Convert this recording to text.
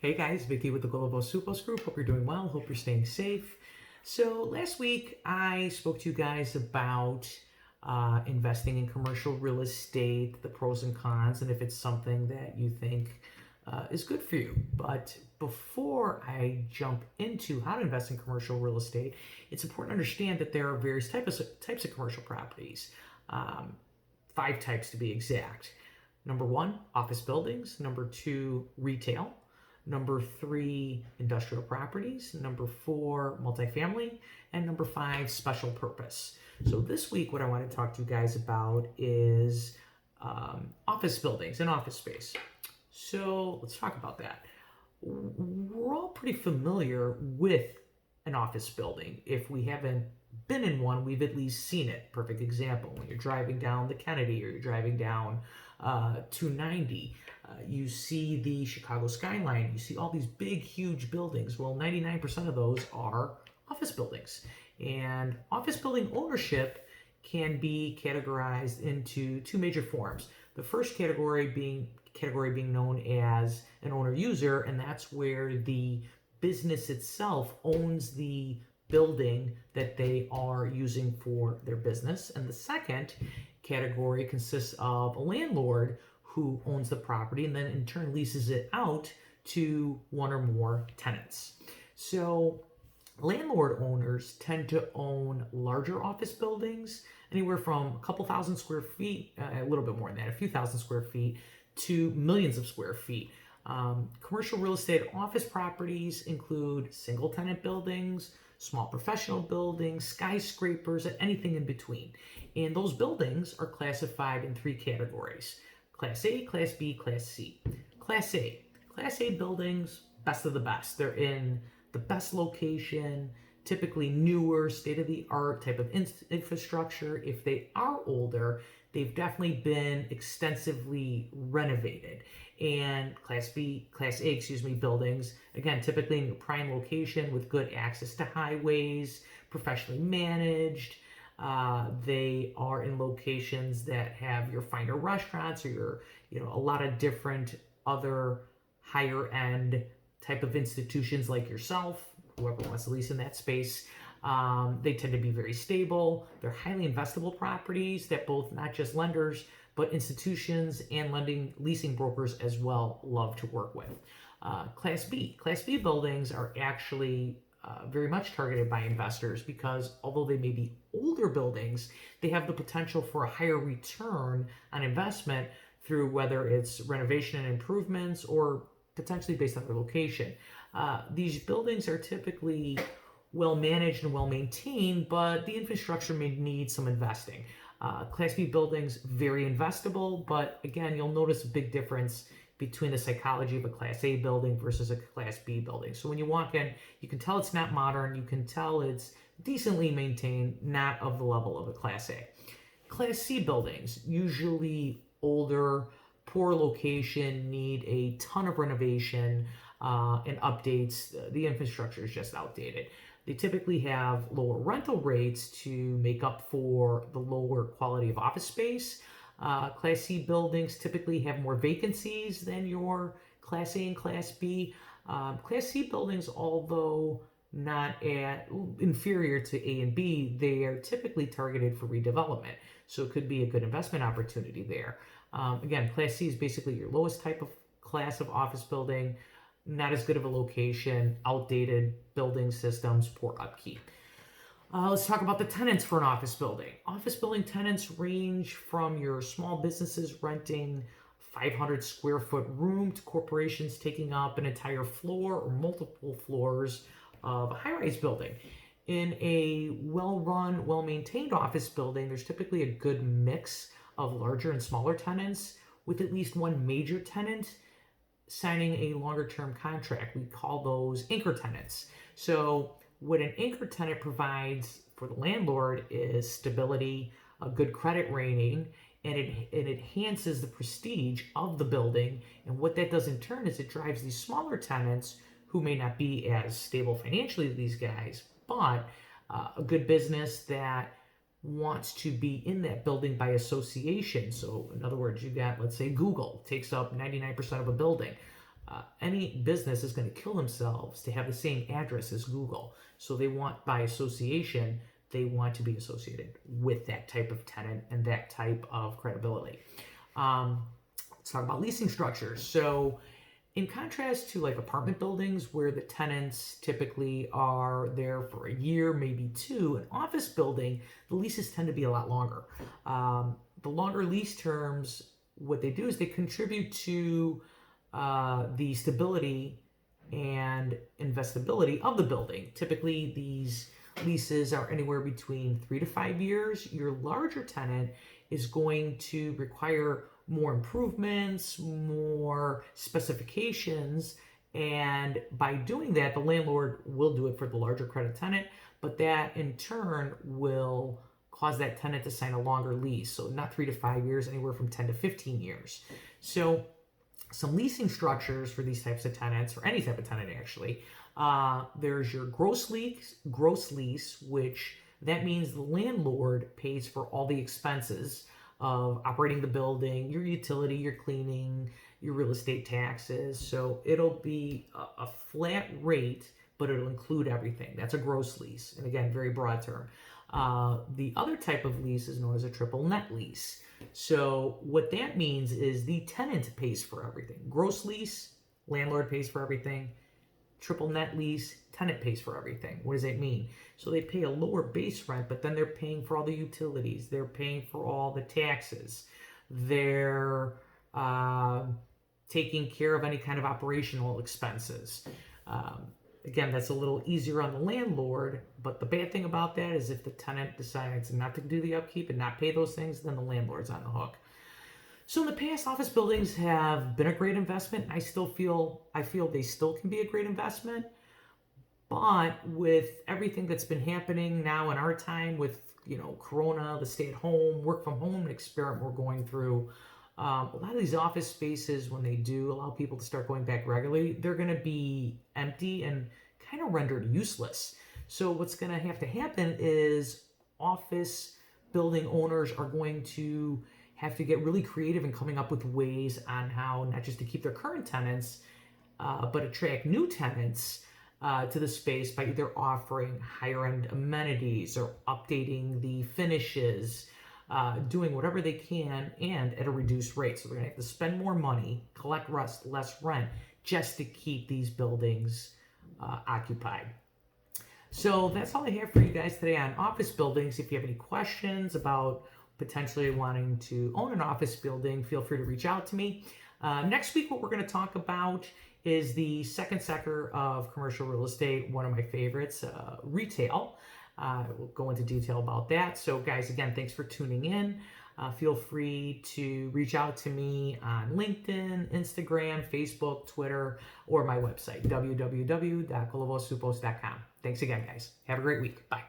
Hey guys, Vicky with the Global Supos Group. Hope you're doing well. Hope you're staying safe. So last week I spoke to you guys about investing in commercial real estate, the pros and cons, and if it's something that you think is good for you. But before I jump into how to invest in commercial real estate, it's important to understand that there are various types of commercial properties. Um, 5 types to be exact. Number one, office buildings. Number two, retail. Number three, industrial properties. Number four, multifamily. And number five, special purpose. So this week, what I want to talk to you guys about is office buildings and office space. So let's talk about that. We're all pretty familiar with an office building. If we haven't been in one, we've at least seen it. Perfect example, when you're driving down the Kennedy or you're driving down 290, you see the Chicago skyline, you see all these big, huge buildings. Well, 99% of those are office buildings. And office building ownership can be categorized into 2 major forms. The first category being known as an owner user, and that's where the business itself owns the building that they are using for their business. And the second category consists of a landlord who owns the property and then in turn leases it out to one or more tenants. So landlord owners tend to own larger office buildings, anywhere from a couple thousand square feet, a little bit more than that, a few thousand square feet, to millions of square feet. Commercial real estate office properties include single tenant buildings, small professional buildings, skyscrapers, and anything in between. And those buildings are classified in 3 categories: Class A, Class B, Class C. Class A. Class A buildings, best of the best. They're in the best location, typically newer, state-of-the-art type of infrastructure. If they are older, they've definitely been extensively renovated. And Class A, buildings, again, typically in your prime location with good access to highways, professionally managed. They are in locations that have your finer restaurants or a lot of different other higher end type of institutions like yourself, whoever wants to lease in that space. They tend to be very stable. They're highly investable properties that both not just lenders, but institutions and leasing brokers as well love to work with. Class B buildings are actually very much targeted by investors because although they may be older buildings, they have the potential for a higher return on investment through whether it's renovation and improvements or potentially based on their location. These buildings are typically well managed and well maintained, but the infrastructure may need some investing. Class B buildings, very investable, but again, you'll notice a big difference between the psychology of a Class A building versus a Class B building. So when you walk in, you can tell it's not modern, you can tell it's decently maintained, not of the level of a Class A. Class C buildings, usually older, poor location, need a ton of renovation and updates. The infrastructure is just outdated. They typically have lower rental rates to make up for the lower quality of office space. Class C buildings typically have more vacancies than your Class A and Class B. Class C buildings, although not inferior to A and B, they are typically targeted for redevelopment. So it could be a good investment opportunity there. Again, Class C is basically your lowest type of class of office building, not as good of a location, outdated building systems, poor upkeep. Let's talk about the tenants for an office building. Office building tenants range from your small businesses renting 500 square foot room to corporations taking up an entire floor or multiple floors of a high-rise building. In a well-run, well-maintained office building, there's typically a good mix of larger and smaller tenants, with at least one major tenant signing a longer term contract. We call those anchor tenants. So what an anchor tenant provides for the landlord is stability, a good credit rating, and it enhances the prestige of the building. And what that does in turn is it drives these smaller tenants who may not be as stable financially as these guys, but a good business that wants to be in that building by association. So in other words, you got, let's say Google takes up 99% of a building. Any business is going to kill themselves to have the same address as Google. So they want, by association, they want to be associated with that type of tenant and that type of credibility. Let's talk about leasing structures. So in contrast to like apartment buildings where the tenants typically are there for a year, maybe two, an office building, the leases tend to be a lot longer. The longer lease terms, what they do is they contribute to the stability and investability of the building. Typically, these leases are anywhere between 3 to 5 years. Your larger tenant is going to require more improvements, more specifications, and by doing that, the landlord will do it for the larger credit tenant, but that in turn will cause that tenant to sign a longer lease. So not 3 to 5 years, anywhere from 10 to 15 years. So some leasing structures for these types of tenants, or any type of tenant actually, there's your gross lease, which that means the landlord pays for all the expenses of operating the building, your utility, your cleaning, your real estate taxes. So it'll be a flat rate, but it'll include everything. That's a gross lease. And again, very broad term. The other type of lease is known as a triple net lease. So what that means is the tenant pays for everything. Gross lease, landlord pays for everything. Triple net lease, tenant pays for everything. What does that mean? So they pay a lower base rent, but then they're paying for all the utilities. They're paying for all the taxes. They're taking care of any kind of operational expenses. Again, that's a little easier on the landlord, but the bad thing about that is if the tenant decides not to do the upkeep and not pay those things, then the landlord's on the hook. So in the past, office buildings have been a great investment. I feel they still can be a great investment. But with everything that's been happening now in our time with, Corona, the stay-at-home, work-from-home experiment we're going through, a lot of these office spaces, when they do allow people to start going back regularly, they're going to be empty and kind of rendered useless. So what's going to have to happen is office building owners are going to have to get really creative in coming up with ways on how not just to keep their current tenants, but attract new tenants to the space by either offering higher end amenities or updating the finishes, doing whatever they can and at a reduced rate. So they're going to have to spend more money, collect less rent just to keep these buildings occupied. So that's all I have for you guys today on office buildings. If you have any questions about potentially wanting to own an office building, feel free to reach out to me. Next week, what we're going to talk about is the second sector of commercial real estate, one of my favorites, retail. We'll go into detail about that. So guys, again, thanks for tuning in. Feel free to reach out to me on LinkedIn, Instagram, Facebook, Twitter, or my website, www.colavosupos.com. Thanks again, guys. Have a great week. Bye.